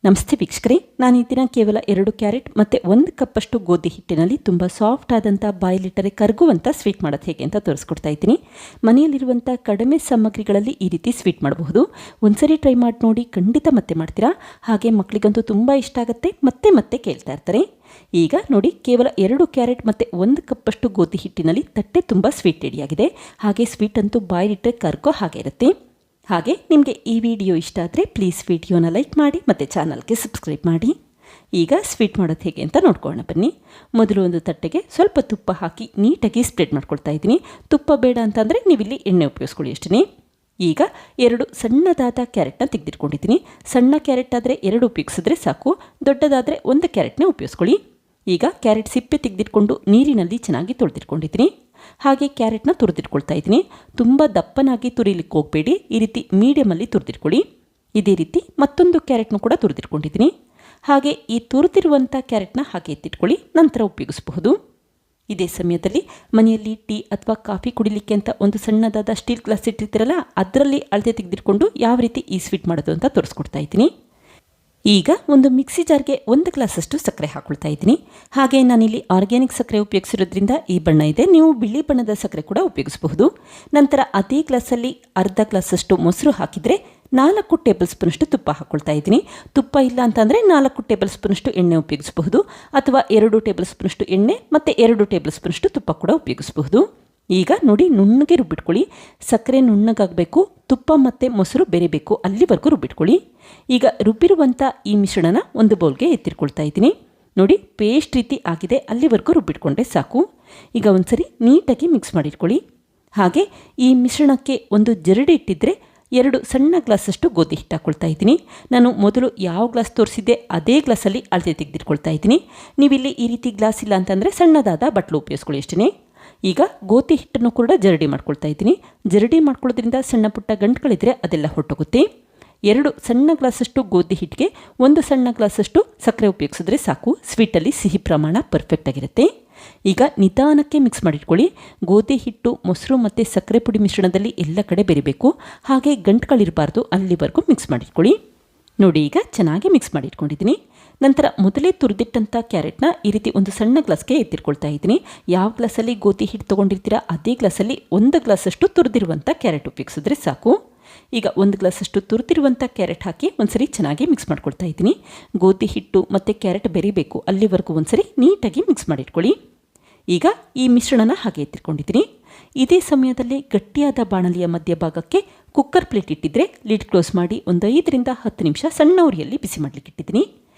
ನಮಸ್ತೆ ವೀಕ್ಷಕರೇ, ನಾನು ಈ ದಿನ ಕೇವಲ 2 ಕ್ಯಾರೆಟ್ ಮತ್ತು 1 ಕಪ್ಪಷ್ಟು ಗೋಧಿ ಹಿಟ್ಟಿನಲ್ಲಿ ತುಂಬ ಸಾಫ್ಟ್ ಆದಂಥ ಬಾಯಲ್ಲಿಟ್ಟರೆ ಕರಗುವಂಥ ಸ್ವೀಟ್ ಮಾಡೋದು ಹೇಗೆ ಅಂತ ತೋರಿಸ್ಕೊಡ್ತಾ ಇದ್ದೀನಿ. ಮನೆಯಲ್ಲಿರುವಂಥ ಕಡಿಮೆ ಸಾಮಗ್ರಿಗಳಲ್ಲಿ ಈ ರೀತಿ ಸ್ವೀಟ್ ಮಾಡಬಹುದು. ಒಂದ್ಸರಿ ಟ್ರೈ ಮಾಡಿ ನೋಡಿ, ಖಂಡಿತ ಮತ್ತೆ ಮಾಡ್ತೀರಾ. ಹಾಗೆ ಮಕ್ಕಳಿಗಂತೂ ತುಂಬ ಇಷ್ಟ ಆಗುತ್ತೆ, ಮತ್ತೆ ಮತ್ತೆ ಕೇಳ್ತಾ ಇರ್ತಾರೆ. ಈಗ ನೋಡಿ, ಕೇವಲ 2 ಕ್ಯಾರೆಟ್ ಮತ್ತು 1 ಕಪ್ಪಷ್ಟು ಗೋಧಿ ಹಿಟ್ಟಿನಲ್ಲಿ ತಟ್ಟೆ ತುಂಬ ಸ್ವೀಟ್ ರೆಡಿಯಾಗಿದೆ. ಹಾಗೆ ಸ್ವೀಟ್ ಅಂತೂ ಬಾಯಲ್ಲಿಟ್ಟರೆ ಕರಗೋ ಹಾಗೆ ಇರುತ್ತೆ. ಹಾಗೆ ನಿಮಗೆ ಈ ವಿಡಿಯೋ ಇಷ್ಟ ಆದರೆ ಪ್ಲೀಸ್ ವಿಡಿಯೋನ ಲೈಕ್ ಮಾಡಿ ಮತ್ತು ಚಾನಲ್ಗೆ ಸಬ್ಸ್ಕ್ರೈಬ್ ಮಾಡಿ. ಈಗ ಸ್ವೀಟ್ ಮಾಡೋದು ಹೇಗೆ ಅಂತ ನೋಡ್ಕೊಳ್ಳೋಣ ಬನ್ನಿ. ಮೊದಲು ಒಂದು ತಟ್ಟೆಗೆ ಸ್ವಲ್ಪ ತುಪ್ಪ ಹಾಕಿ ನೀಟಾಗಿ ಸ್ಪ್ರೆಡ್ ಮಾಡ್ಕೊಳ್ತಾ ಇದ್ದೀನಿ. ತುಪ್ಪ ಬೇಡ ಅಂತಂದರೆ ನೀವಿಲ್ಲಿ ಎಣ್ಣೆ ಉಪಯೋಗಿಸ್ಕೊಳ್ಳಿ ಅಷ್ಟೇ. ಈಗ 2 ಸಣ್ಣದಾದ ಕ್ಯಾರೆಟ್ನ ತೆಗೆದಿಟ್ಕೊಂಡಿದ್ದೀನಿ. ಸಣ್ಣ ಕ್ಯಾರೆಟ್ ಆದರೆ 2 ಉಪಯೋಗಿಸಿದ್ರೆ ಸಾಕು, ದೊಡ್ಡದಾದರೆ 1 ಕ್ಯಾರೆಟ್ನೇ ಉಪಯೋಗಿಸ್ಕೊಳ್ಳಿ. ಈಗ ಕ್ಯಾರೆಟ್ ಸಿಪ್ಪೆ ತೆಗೆದಿಟ್ಕೊಂಡು ನೀರಿನಲ್ಲಿ ಚೆನ್ನಾಗಿ ತೊಳೆದಿಟ್ಕೊಂಡಿದ್ದೀನಿ. ಹಾಗೆ ಕ್ಯಾರೆಟ್ನ ತುರಿದಿಟ್ಕೊಳ್ತಾ ಇದ್ದೀನಿ. ತುಂಬ ದಪ್ಪನಾಗಿ ತುರಿಲಿಕ್ಕೆ ಹೋಗಬೇಡಿ, ಈ ರೀತಿ ಮೀಡಿಯಮಲ್ಲಿ ತುರಿದಿಟ್ಕೊಳ್ಳಿ. ಇದೇ ರೀತಿ ಮತ್ತೊಂದು ಕ್ಯಾರೆಟ್ನು ಕೂಡ ತುರಿದಿಟ್ಕೊಂಡಿದ್ದೀನಿ. ಹಾಗೆ ಈ ತುರಿದಿರುವಂಥ ಕ್ಯಾರೆಟ್ನ ಹಾಗೆ ಎತ್ತಿಟ್ಕೊಳ್ಳಿ, ನಂತರ ಉಪಯೋಗಿಸಬಹುದು. ಇದೇ ಸಮಯದಲ್ಲಿ ಮನೆಯಲ್ಲಿ ಟೀ ಅಥವಾ ಕಾಫಿ ಕುಡಿಲಿಕ್ಕೆ ಅಂತ ಒಂದು ಸಣ್ಣದಾದ ಸ್ಟೀಲ್ ಗ್ಲಾಸ್ ಇಟ್ಟಿರ್ತೀರಲ್ಲ, ಅದರಲ್ಲಿ ಅಳತೆ ತೆಗೆದಿಟ್ಕೊಂಡು ಯಾವ ರೀತಿ ಈ ಸ್ವೀಟ್ ಮಾಡೋದು ಅಂತ ತೋರಿಸ್ಕೊಡ್ತಾ ಇದ್ದೀನಿ. ಈಗ ಒಂದು ಮಿಕ್ಸಿ ಜಾರ್ಗೆ 1 ಗ್ಲಾಸಷ್ಟು ಸಕ್ಕರೆ ಹಾಕ್ಕೊಳ್ತಾ ಇದ್ದೀನಿ. ಹಾಗೆ ನಾನಿಲ್ಲಿ ಆರ್ಗ್ಯಾನಿಕ್ ಸಕ್ಕರೆ ಉಪಯೋಗಿಸಿರೋದ್ರಿಂದ ಈ ಬಣ್ಣ ಇದೆ, ನೀವು ಬಿಳಿ ಬಣ್ಣದ ಸಕ್ಕರೆ ಕೂಡ ಉಪಯೋಗಿಸಬಹುದು. ನಂತರ ಅದೇ ಗ್ಲಾಸಲ್ಲಿ ಅರ್ಧ ಗ್ಲಾಸಷ್ಟು ಮೊಸರು ಹಾಕಿದರೆ 4 ಟೇಬಲ್ ಸ್ಪೂನಷ್ಟು ತುಪ್ಪ ಹಾಕ್ಕೊಳ್ತಾ ಇದ್ದೀನಿ. ತುಪ್ಪ ಇಲ್ಲ ಅಂತಂದರೆ 4 ಟೇಬಲ್ ಸ್ಪೂನಷ್ಟು ಎಣ್ಣೆ ಉಪಯೋಗಿಸಬಹುದು, ಅಥವಾ 2 ಟೇಬಲ್ ಸ್ಪೂನಷ್ಟು ಎಣ್ಣೆ ಮತ್ತು 2 ಟೇಬಲ್ ಸ್ಪೂನಷ್ಟು ತುಪ್ಪ ಕೂಡ ಉಪಯೋಗಿಸಬಹುದು. ಈಗ ನೋಡಿ, ನುಣ್ಣಗೆ ರುಬ್ಬಿಟ್ಕೊಳ್ಳಿ. ಸಕ್ಕರೆ ನುಣ್ಣಗಾಗಬೇಕು, ತುಪ್ಪ ಮತ್ತು ಮೊಸರು ಬೆರಿಬೇಕು, ಅಲ್ಲಿವರೆಗೂ ರುಬ್ಬಿಟ್ಕೊಳ್ಳಿ. ಈಗ ರುಬ್ಬಿರುವಂಥ ಈ ಮಿಶ್ರಣನ ಒಂದು ಬೌಲ್ಗೆ ಎತ್ತಿಟ್ಕೊಳ್ತಾ ಇದ್ದೀನಿ. ನೋಡಿ, ಪೇಸ್ಟ್ ರೀತಿ ಆಗಿದೆ, ಅಲ್ಲಿವರೆಗೂ ರುಬ್ಬಿಟ್ಕೊಂಡ್ರೆ ಸಾಕು. ಈಗ ಒಂದ್ಸರಿ ನೀಟಾಗಿ ಮಿಕ್ಸ್ ಮಾಡಿಟ್ಕೊಳ್ಳಿ. ಹಾಗೆ ಈ ಮಿಶ್ರಣಕ್ಕೆ ಒಂದು ಜರಡಿ ಇಟ್ಟಿದ್ರೆ 2 ಸಣ್ಣ ಗ್ಲಾಸಷ್ಟು ಗೋಧಿ ಹಿಟ್ಟು ಹಾಕ್ಕೊಳ್ತಾ ಇದ್ದೀನಿ. ನಾನು ಮೊದಲು ಯಾವ ಗ್ಲಾಸ್ ತೋರಿಸಿದ್ದೆ ಅದೇ ಗ್ಲಾಸಲ್ಲಿ ಅಳತೆ ತೆಗೆದಿಟ್ಕೊಳ್ತಾ ಇದ್ದೀನಿ. ನೀವಿಲ್ಲಿ ಈ ರೀತಿ ಗ್ಲಾಸ್ ಇಲ್ಲ ಅಂತಂದರೆ ಸಣ್ಣದಾದ ಬಟ್ಲು ಉಪಯೋಗಿಸ್ಕೊಳ್ಳಿ ಅಷ್ಟೇ. ಈಗ ಗೋಧಿ ಹಿಟ್ಟನ್ನು ಕೂಡ ಜರಡಿ ಮಾಡ್ಕೊಳ್ತಾ ಇದ್ದೀನಿ. ಜರಡಿ ಮಾಡ್ಕೊಳ್ಳೋದ್ರಿಂದ ಸಣ್ಣ ಪುಟ್ಟ ಗಂಟುಗಳಿದ್ರೆ ಅದೆಲ್ಲ ಹೊರಟೋಗುತ್ತೆ. 2 ಸಣ್ಣ ಗ್ಲಾಸಷ್ಟು ಗೋಧಿ ಹಿಟ್ಟಿಗೆ 1 ಸಣ್ಣ ಗ್ಲಾಸಷ್ಟು ಸಕ್ಕರೆ ಉಪಯೋಗಿಸಿದ್ರೆ ಸಾಕು. ಸ್ವೀಟಲ್ಲಿ ಸಿಹಿ ಪ್ರಮಾಣ ಪರ್ಫೆಕ್ಟ್ ಆಗಿರುತ್ತೆ. ಈಗ ನಿಧಾನಕ್ಕೆ ಮಿಕ್ಸ್ ಮಾಡಿಟ್ಕೊಳ್ಳಿ. ಗೋಧಿ ಹಿಟ್ಟು, ಮೊಸರು ಮತ್ತು ಸಕ್ಕರೆ ಪುಡಿ ಮಿಶ್ರಣದಲ್ಲಿ ಎಲ್ಲ ಕಡೆ ಬೆರಿಬೇಕು. ಹಾಗೆ ಗಂಟುಗಳಿರಬಾರ್ದು, ಅಲ್ಲಿವರೆಗೂ ಮಿಕ್ಸ್ ಮಾಡಿಟ್ಕೊಳ್ಳಿ. ನೋಡಿ, ಈಗ ಚೆನ್ನಾಗಿ ಮಿಕ್ಸ್ ಮಾಡಿಟ್ಕೊಂಡಿದ್ದೀನಿ. ನಂತರ ಮೊದಲೇ ತುರಿದಿಟ್ಟಂಥ ಕ್ಯಾರೆಟ್ನ ಈ ರೀತಿ ಒಂದು ಸಣ್ಣ ಗ್ಲಾಸ್ಗೆ ಎತ್ತಿಟ್ಕೊಳ್ತಾ ಇದ್ದೀನಿ. ಯಾವ ಗ್ಲಾಸಲ್ಲಿ ಗೋಧಿ ಹಿಟ್ಟು ತೊಗೊಂಡಿರ್ತೀರಾ ಅದೇ ಗ್ಲಾಸಲ್ಲಿ 1 ಗ್ಲಾಸಷ್ಟು ತುರಿದಿರುವಂಥ ಕ್ಯಾರೆಟ್ ಉಪಯೋಗಿಸಿದ್ರೆ ಸಾಕು. ಈಗ 1 ಗ್ಲಾಸಷ್ಟು ತುರಿದಿರುವಂಥ ಕ್ಯಾರೆಟ್ ಹಾಕಿ ಒಂದ್ಸರಿ ಚೆನ್ನಾಗಿ ಮಿಕ್ಸ್ ಮಾಡ್ಕೊಳ್ತಾ ಇದ್ದೀನಿ. ಗೋಧಿ ಹಿಟ್ಟು ಮತ್ತು ಕ್ಯಾರೆಟ್ ಬೆರಿಬೇಕು, ಅಲ್ಲಿವರೆಗೂ ಒಂದ್ಸರಿ ನೀಟಾಗಿ ಮಿಕ್ಸ್ ಮಾಡಿಟ್ಕೊಳ್ಳಿ. ಈಗ ಈ ಮಿಶ್ರಣನ ಹಾಗೆ ಎತ್ತಿಟ್ಕೊಂಡಿದ್ದೀನಿ. ಇದೇ ಸಮಯದಲ್ಲಿ ಗಟ್ಟಿಯಾದ ಬಾಣಲಿಯ ಮಧ್ಯಭಾಗಕ್ಕೆ ಕುಕ್ಕರ್ ಪ್ಲೇಟ್ ಇಟ್ಟಿದ್ರೆ ಲಿಡ್ ಕ್ಲೋಸ್ ಮಾಡಿ ಒಂದು 5 ರಿಂದ 10 ನಿಮಿಷ ಸಣ್ಣ ಉರಿಯಲ್ಲಿ ಬಿಸಿ ಮಾಡಲಿಕ್ಕೆ ಇಟ್ಟಿದ್ದೀನಿ.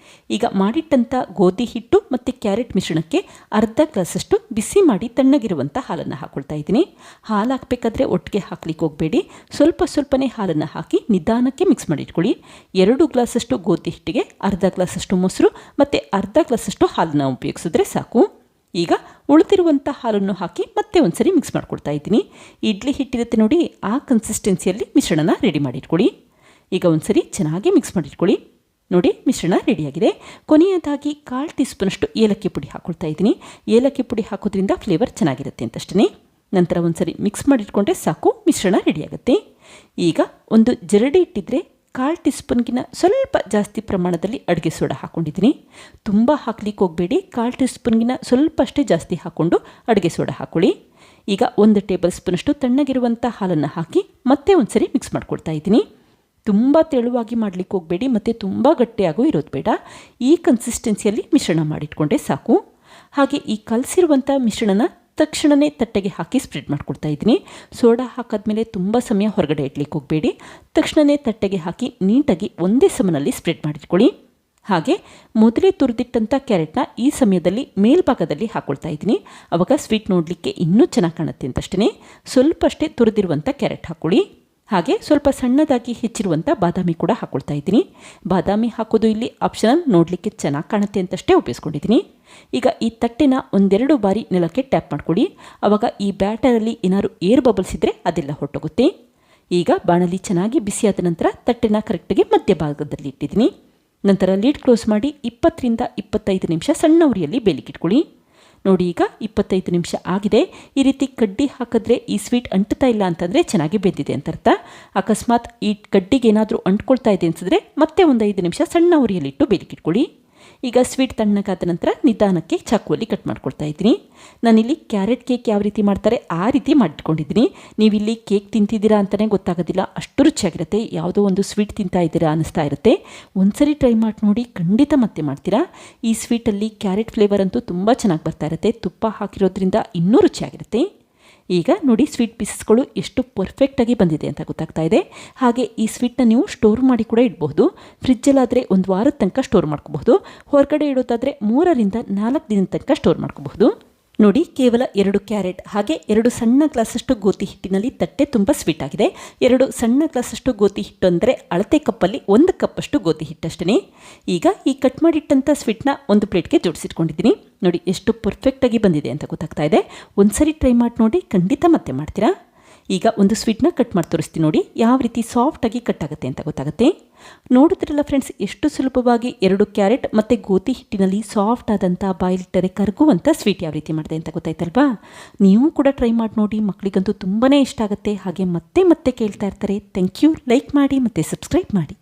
ಈಗ ಮಾಡಿಟ್ಟಂಥ ಗೋಧಿ ಹಿಟ್ಟು ಮತ್ತು ಕ್ಯಾರೆಟ್ ಮಿಶ್ರಣಕ್ಕೆ ಅರ್ಧ ಗ್ಲಾಸಷ್ಟು ಬಿಸಿ ಮಾಡಿ ತಣ್ಣಗಿರುವಂಥ ಹಾಲನ್ನು ಹಾಕ್ಕೊಳ್ತಾ ಇದ್ದೀನಿ. ಹಾಲು ಹಾಕಬೇಕಾದ್ರೆ ಒಟ್ಟಿಗೆ ಹಾಕ್ಲಿಕ್ಕೆ ಹೋಗಬೇಡಿ, ಸ್ವಲ್ಪ ಸ್ವಲ್ಪನೇ ಹಾಲನ್ನು ಹಾಕಿ ನಿಧಾನಕ್ಕೆ ಮಿಕ್ಸ್ ಮಾಡಿಟ್ಕೊಳ್ಳಿ. 2 ಗ್ಲಾಸಷ್ಟು ಗೋಧಿ ಹಿಟ್ಟಿಗೆ ಅರ್ಧ ಗ್ಲಾಸಷ್ಟು ಮೊಸರು ಮತ್ತು ಅರ್ಧ ಗ್ಲಾಸಷ್ಟು ಹಾಲನ್ನು ಉಪಯೋಗಿಸಿದ್ರೆ ಸಾಕು. ಈಗ ಉಳಿದಿರುವಂಥ ಹಾಲನ್ನು ಹಾಕಿ ಮತ್ತೆ ಒಂದ್ಸರಿ ಮಿಕ್ಸ್ ಮಾಡ್ಕೊಳ್ತಾ ಇದ್ದೀನಿ. ಇಡ್ಲಿ ಹಿಟ್ಟಿರುತ್ತೆ ನೋಡಿ, ಆ ಕನ್ಸಿಸ್ಟೆನ್ಸಿಯಲ್ಲಿ ಮಿಶ್ರಣನ ರೆಡಿ ಮಾಡಿಟ್ಕೊಳ್ಳಿ. ಈಗ ಒಂದ್ಸರಿ ಚೆನ್ನಾಗಿ ಮಿಕ್ಸ್ ಮಾಡಿಟ್ಕೊಳ್ಳಿ. ನೋಡಿ, ಮಿಶ್ರಣ ರೆಡಿಯಾಗಿದೆ. ಕೊನೆಯದಾಗಿ 1/4 ಟೀ ಸ್ಪೂನಷ್ಟು ಏಲಕ್ಕಿ ಪುಡಿ ಹಾಕ್ಕೊಳ್ತಾ ಇದ್ದೀನಿ. ಏಲಕ್ಕಿ ಪುಡಿ ಹಾಕೋದ್ರಿಂದ ಫ್ಲೇವರ್ ಚೆನ್ನಾಗಿರುತ್ತೆ ಅಂತಷ್ಟೇ. ನಂತರ ಒಂದ್ಸರಿ ಮಿಕ್ಸ್ ಮಾಡಿಟ್ಕೊಂಡ್ರೆ ಸಾಕು, ಮಿಶ್ರಣ ರೆಡಿಯಾಗುತ್ತೆ. ಈಗ ಒಂದು ಜರಡಿ ಇಟ್ಟಿದ್ರೆ 1/4 ಟೀ ಸ್ಪೂನ್ಗಿನ ಸ್ವಲ್ಪ ಜಾಸ್ತಿ ಪ್ರಮಾಣದಲ್ಲಿ ಅಡುಗೆ ಸೋಡಾ ಹಾಕ್ಕೊಂಡಿದ್ದೀನಿ. ತುಂಬ ಹಾಕ್ಲಿಕ್ಕೆ ಹೋಗಬೇಡಿ, 1/4 ಟೀ ಸ್ಪೂನ್ಗಿನ ಸ್ವಲ್ಪ ಅಷ್ಟೇ ಜಾಸ್ತಿ ಹಾಕ್ಕೊಂಡು ಅಡುಗೆ ಸೋಡಾ ಹಾಕ್ಕೊಳ್ಳಿ. ಈಗ 1 ಟೇಬಲ್ ಸ್ಪೂನಷ್ಟು ತಣ್ಣಗಿರುವಂಥ ಹಾಲನ್ನು ಹಾಕಿ ಮತ್ತೆ ಒಂದ್ಸರಿ ಮಿಕ್ಸ್ ಮಾಡ್ಕೊಳ್ತಾ ಇದ್ದೀನಿ. ತುಂಬ ತೆಳುವಾಗಿ ಮಾಡಲಿಕ್ಕೆ ಹೋಗಬೇಡಿ ಮತ್ತು ತುಂಬ ಗಟ್ಟಿಯಾಗೂ ಇರೋದು ಬೇಡ. ಈ ಕನ್ಸಿಸ್ಟೆನ್ಸಿಯಲ್ಲಿ ಮಿಶ್ರಣ ಮಾಡಿಟ್ಕೊಂಡ್ರೆ ಸಾಕು. ಹಾಗೆ ಈ ಕಲಸಿರುವಂಥ ಮಿಶ್ರಣನ ತಕ್ಷಣವೇ ತಟ್ಟೆಗೆ ಹಾಕಿ ಸ್ಪ್ರೆಡ್ ಮಾಡ್ಕೊಳ್ತಾ ಇದ್ದೀನಿ. ಸೋಡಾ ಹಾಕಾದ್ಮೇಲೆ ತುಂಬ ಸಮಯ ಹೊರಗಡೆ ಇಡ್ಲಿಕ್ಕೆ ಹೋಗಬೇಡಿ. ತಕ್ಷಣವೇ ತಟ್ಟೆಗೆ ಹಾಕಿ ನೀಟಾಗಿ ಒಂದೇ ಸಮನಲ್ಲಿ ಸ್ಪ್ರೆಡ್ ಮಾಡಿಟ್ಕೊಳ್ಳಿ. ಹಾಗೆ ಮೊದಲೇ ತುರಿದಿಟ್ಟಂಥ ಕ್ಯಾರೆಟ್ನ ಈ ಸಮಯದಲ್ಲಿ ಮೇಲ್ಭಾಗದಲ್ಲಿ ಹಾಕ್ಕೊಳ್ತಾ ಇದ್ದೀನಿ. ಆವಾಗ ಸ್ವೀಟ್ ನೋಡಲಿಕ್ಕೆ ಇನ್ನೂ ಚೆನ್ನಾಗಿ ಕಾಣುತ್ತೆ ಅಂತಷ್ಟೇ. ಸ್ವಲ್ಪ ಅಷ್ಟೇ ತುರಿದಿರುವಂಥ ಕ್ಯಾರೆಟ್ ಹಾಕ್ಕೊಳ್ಳಿ. ಹಾಗೆ ಸ್ವಲ್ಪ ಸಣ್ಣದಾಗಿ ಹೆಚ್ಚಿರುವಂಥ ಬಾದಾಮಿ ಕೂಡ ಹಾಕ್ಕೊಳ್ತಾ ಇದ್ದೀನಿ. ಬಾದಾಮಿ ಹಾಕೋದು ಇಲ್ಲಿ ಆಪ್ಷನಲ್, ನೋಡಲಿಕ್ಕೆ ಚೆನ್ನಾಗಿ ಕಾಣುತ್ತೆ ಅಂತಷ್ಟೇ ಉಪಯೋಗಿಸ್ಕೊಂಡಿದ್ದೀನಿ. ಈಗ ಈ ತಟ್ಟೆನ 1-2 ಬಾರಿ ನೆಲಕ್ಕೆ ಟ್ಯಾಪ್ ಮಾಡ್ಕೊಳ್ಳಿ. ಆವಾಗ ಈ ಬ್ಯಾಟರಲ್ಲಿ ಏನಾದ್ರು ಏರ್ ಬಬಲ್ಸ್ ಇದ್ದರೆ ಅದೆಲ್ಲ ಹೊರಟೋಗುತ್ತೆ. ಈಗ ಬಾಣಲಿ ಚೆನ್ನಾಗಿ ಬಿಸಿಯಾದ ನಂತರ ತಟ್ಟೆನ ಕರೆಕ್ಟಾಗಿ ಮಧ್ಯಭಾಗದಲ್ಲಿ ಇಟ್ಟಿದ್ದೀನಿ. ನಂತರ ಲಿಡ್ ಕ್ಲೋಸ್ ಮಾಡಿ 20 ರಿಂದ 25 ನಿಮಿಷ ಸಣ್ಣ ಉರಿಯಲ್ಲಿ ಬೇಯಲಿಕ್ಕೆ ಇಟ್ಕೊಳ್ಳಿ. ನೋಡಿ ಈಗ 25 ನಿಮಿಷ ಆಗಿದೆ. ಈ ರೀತಿ ಕಡ್ಡಿ ಹಾಕಿದ್ರೆ ಈ ಸ್ವೀಟ್ ಅಂಟುತ್ತಾ ಇಲ್ಲ ಅಂತಂದರೆ ಚೆನ್ನಾಗಿ ಬೆಂದಿದೆ ಅಂತ ಅರ್ಥ. ಅಕಸ್ಮಾತ್ ಈ ಕಡ್ಡಿಗೆ ಏನಾದರೂ ಅಂಟ್ಕೊಳ್ತಾ ಇದೆ ಅನಿಸಿದ್ರೆ ಮತ್ತೆ ಒಂದು 5 ನಿಮಿಷ ಸಣ್ಣ ಉರಿಯಲ್ಲಿಟ್ಟು ಬೇಲಿಕಿಟ್ಕೊಳ್ಳಿ. ಈಗ ಸ್ವೀಟ್ ತಣ್ಣಗಾದ ನಂತರ ನಿಧಾನಕ್ಕೆ ಚಾಕುವಲ್ಲಿ ಕಟ್ ಮಾಡ್ಕೊಳ್ತಾ ಇದ್ದೀನಿ. ನಾನಿಲ್ಲಿ ಕ್ಯಾರೆಟ್ ಕೇಕ್ ಯಾವ ರೀತಿ ಮಾಡ್ತಾರೆ ಆ ರೀತಿ ಮಾಡಿಟ್ಕೊಂಡಿದ್ದೀನಿ. ನೀವಿಲ್ಲಿ ಕೇಕ್ ತಿಂತಿದ್ದೀರಾ ಅಂತಲೇ ಗೊತ್ತಾಗೋದಿಲ್ಲ, ಅಷ್ಟು ರುಚಿಯಾಗಿರುತ್ತೆ. ಯಾವುದೋ ಒಂದು ಸ್ವೀಟ್ ತಿಂತಾ ಇದ್ದೀರಾ ಅನ್ನಿಸ್ತಾ ಇರುತ್ತೆ. ಒಂದ್ಸರಿ ಟ್ರೈ ಮಾಡಿ ನೋಡಿ, ಖಂಡಿತ ಮತ್ತೆ ಮಾಡ್ತೀರಾ. ಈ ಸ್ವೀಟಲ್ಲಿ ಕ್ಯಾರೆಟ್ ಫ್ಲೇವರ್ ಅಂತೂ ತುಂಬ ಚೆನ್ನಾಗಿ ಬರ್ತಾ ಇರುತ್ತೆ. ತುಪ್ಪ ಹಾಕಿರೋದ್ರಿಂದ ಇನ್ನೂ ರುಚಿಯಾಗಿರುತ್ತೆ. ಈಗ ನೋಡಿ ಸ್ವೀಟ್ ಪೀಸಸ್ಗಳು ಎಷ್ಟು ಪರ್ಫೆಕ್ಟಾಗಿ ಬಂದಿದೆ ಅಂತ ಗೊತ್ತಾಗ್ತಾ ಇದೆ. ಹಾಗೆ ಈ ಸ್ವೀಟ್ನ ನೀವು ಸ್ಟೋರ್ ಮಾಡಿ ಕೂಡ ಇಡಬಹುದು. ಫ್ರಿಜ್ಜಲ್ಲಾದರೆ ಒಂದು ವಾರದ ತನಕ ಸ್ಟೋರ್ ಮಾಡ್ಕೋಬಹುದು. ಹೊರಗಡೆ ಇಡೋದಾದರೆ 3 ರಿಂದ 4 ದಿನದ ತನಕ ಸ್ಟೋರ್ ಮಾಡ್ಕೋಬಹುದು. ನೋಡಿ ಕೇವಲ 2 ಕ್ಯಾರೆಟ್ ಹಾಗೆ 2 ಸಣ್ಣ ಗ್ಲಾಸಷ್ಟು ಗೋಧಿ ಹಿಟ್ಟಿನಲ್ಲಿ ತಟ್ಟೆ ತುಂಬ ಸ್ವೀಟ್ ಆಗಿದೆ. 2 ಸಣ್ಣ ಗ್ಲಾಸಷ್ಟು ಗೋಧಿ ಹಿಟ್ಟು ಅಂದರೆ ಅಳತೆ ಕಪ್ಪಲ್ಲಿ 1 ಕಪ್ಪಷ್ಟು ಗೋಧಿ ಹಿಟ್ಟಷ್ಟೇ. ಈಗ ಈ ಕಟ್ ಮಾಡಿಟ್ಟಂಥ ಸ್ವೀಟ್ನ ಒಂದು ಪ್ಲೇಟ್ಗೆ ಜೋಡಿಸಿಟ್ಕೊಂಡಿದ್ದೀನಿ. ನೋಡಿ ಎಷ್ಟು ಪರ್ಫೆಕ್ಟಾಗಿ ಬಂದಿದೆ ಅಂತ ಗೊತ್ತಾಗ್ತಾ ಇದೆ. ಒಂದ್ಸರಿ ಟ್ರೈ ಮಾಡಿ ನೋಡಿ, ಖಂಡಿತ ಮತ್ತೆ ಮಾಡ್ತೀರಾ. ಈಗ ಒಂದು ಸ್ವೀಟ್ನ ಕಟ್ ಮಾಡಿ ತೋರಿಸ್ತೀನಿ ನೋಡಿ, ಯಾವ ರೀತಿ ಸಾಫ್ಟಾಗಿ ಕಟ್ ಆಗುತ್ತೆ ಅಂತ ಗೊತ್ತಾಗುತ್ತೆ. ನೋಡಿದ್ರಲ್ಲ ಫ್ರೆಂಡ್ಸ್, ಎಷ್ಟು ಸುಲಭವಾಗಿ 2 ಕ್ಯಾರೆಟ್ ಮತ್ತು ಗೋಧಿ ಹಿಟ್ಟಿನಲ್ಲಿ ಸಾಫ್ಟ್ ಆದಂಥ ಬಾಯಲ್ಲಿಟ್ಟರೆ ಕರಗುವಂಥ ಸ್ವೀಟ್ ಯಾವ ರೀತಿ ಮಾಡಿದೆ ಅಂತ ಗೊತ್ತಾಯ್ತಲ್ವಾ. ನೀವು ಕೂಡ ಟ್ರೈ ಮಾಡಿ ನೋಡಿ, ಮಕ್ಕಳಿಗಂತೂ ತುಂಬಾ ಇಷ್ಟ ಆಗುತ್ತೆ. ಹಾಗೆ ಮತ್ತೆ ಮತ್ತೆ ಕೇಳ್ತಾ ಇರ್ತಾರೆ. Thank you. ಲೈಕ್ ಮಾಡಿ ಮತ್ತು ಸಬ್ಸ್ಕ್ರೈಬ್ ಮಾಡಿ.